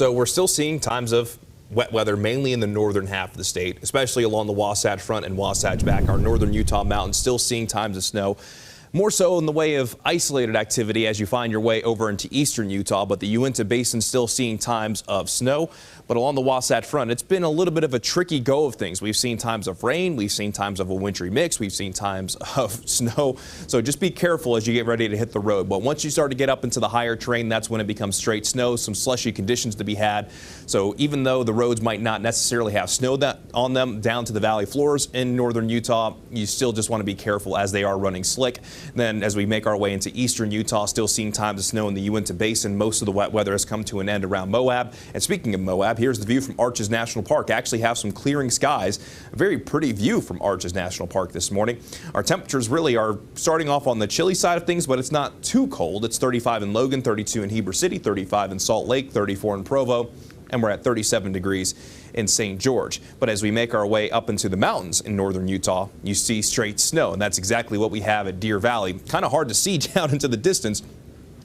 So we're still seeing times of wet weather, mainly in the northern half of the state, especially along the Wasatch Front and Wasatch Back. Our northern Utah mountains still seeing times of snow. More so in the way of isolated activity as you find your way over into eastern Utah, but the Uinta Basin still seeing times of snow. But along the Wasatch Front, it's been a little bit of a tricky go of things. We've seen times of rain, we've seen times of a wintry mix, we've seen times of snow. So just be careful as you get ready to hit the road. But once you start to get up into the higher terrain, that's when it becomes straight snow, some slushy conditions to be had. So even though the roads might not necessarily have snow on them down to the valley floors in northern Utah, you still just want to be careful as they are running slick. Then as we make our way into eastern Utah, still seeing times of snow in the Uinta Basin. Most of the wet weather has come to an end around Moab. And speaking of Moab, here's the view from Arches National Park. Actually have some clearing skies. A very pretty view from Arches National Park this morning. Our temperatures really are starting off on the chilly side of things, but it's not too cold. It's 35 in Logan, 32 in Heber City, 35 in Salt Lake, 34 in Provo, and we're at 37 degrees in St. George. But as we make our way up into the mountains in northern Utah, you see straight snow, and that's exactly what we have at Deer Valley. Kind of hard to see down into the distance,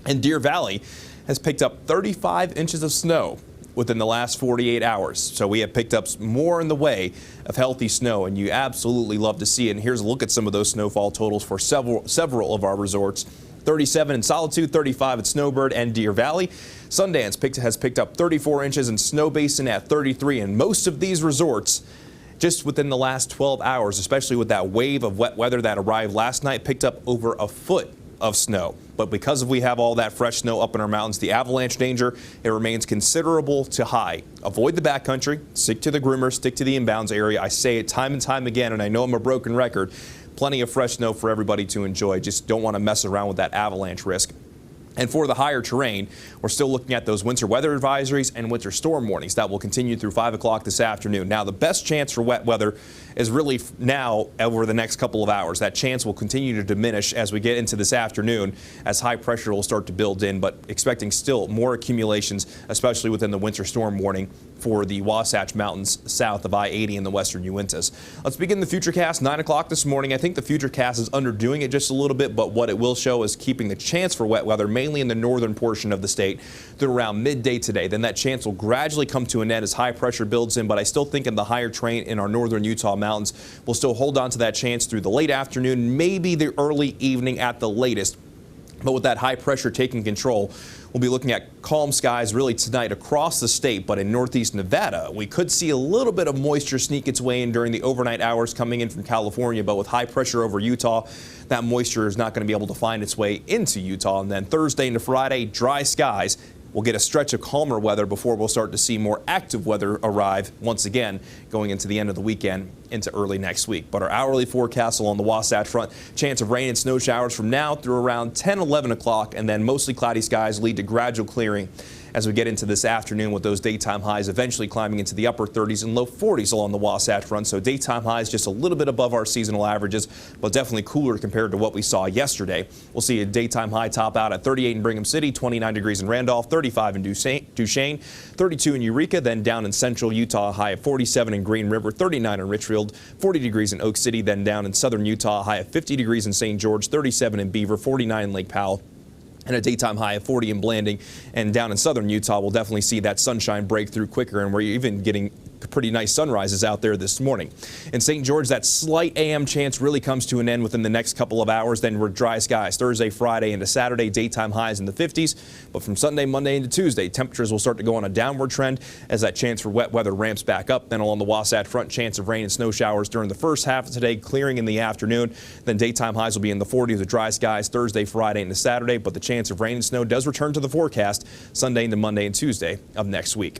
and Deer Valley has picked up 35 inches of snow within the last 48 hours. So we have picked up more in the way of healthy snow, and you absolutely love to see it. And here's a look at some of those snowfall totals for several of our resorts. 37 in Solitude, 35 at Snowbird and Deer Valley. Sundance has picked up 34 inches, and Snow Basin at 33. And most of these resorts, just within the last 12 hours, especially with that wave of wet weather that arrived last night, picked up over a foot of snow. But because we have all that fresh snow up in our mountains, the avalanche danger, it remains considerable to high. Avoid the backcountry, stick to the groomers, stick to the inbounds area. I say it time and time again, and I know I'm a broken record. Plenty of fresh snow for everybody to enjoy. Just don't want to mess around with that avalanche risk. And for the higher terrain, we're still looking at those winter weather advisories and winter storm warnings that will continue through 5 o'clock this afternoon. Now, the best chance for wet weather is really now over the next couple of hours. That chance will continue to diminish as we get into this afternoon as high pressure will start to build in, but expecting still more accumulations, especially within the winter storm warning for the Wasatch Mountains south of I-80 in the western Uintas. Let's begin the Futurecast 9 o'clock this morning. I think the Futurecast is underdoing it just a little bit, but what it will show is keeping the chance for wet weather mainly in the northern portion of the state through around midday today. Then that chance will gradually come to an end as high pressure builds in, but I still think in the higher terrain in our northern Utah mountains, we'll still hold on to that chance through the late afternoon, maybe the early evening at the latest. But with that high pressure taking control, we'll be looking at calm skies really tonight across the state. But in northeast Nevada, we could see a little bit of moisture sneak its way in during the overnight hours coming in from California. But with high pressure over Utah, that moisture is not going to be able to find its way into Utah. And then Thursday into Friday, dry skies. We'll get a stretch of calmer weather before we'll start to see more active weather arrive once again going into the end of the weekend into early next week. But our hourly forecast along the Wasatch Front, chance of rain and snow showers from now through around 10, 11 o'clock, and then mostly cloudy skies lead to gradual clearing as we get into this afternoon, with those daytime highs eventually climbing into the upper 30s and low 40s along the Wasatch Front. So daytime highs just a little bit above our seasonal averages, but definitely cooler compared to what we saw yesterday. We'll see a daytime high top out at 38 in Brigham City, 29 degrees in Randolph, 35 in Duchesne, 32 in Eureka, then down in central Utah, high of 47 in Green River, 39 in Richfield, 40 degrees in Oak City, then down in southern Utah, high of 50 degrees in St. George, 37 in Beaver, 49 in Lake Powell, and a daytime high of 40 in Blanding. And down in southern Utah, we'll definitely see that sunshine break through quicker, and we're even getting pretty nice sunrises out there this morning. In St. George, that slight AM chance really comes to an end within the next couple of hours. Then we're dry skies Thursday, Friday into Saturday, daytime highs in the 50s. But from Sunday, Monday into Tuesday, temperatures will start to go on a downward trend as that chance for wet weather ramps back up. Then along the Wasatch Front, chance of rain and snow showers during the first half of today, clearing in the afternoon. Then daytime highs will be in the 40s with dry skies Thursday, Friday into Saturday. But the chance of rain and snow does return to the forecast Sunday into Monday and Tuesday of next week.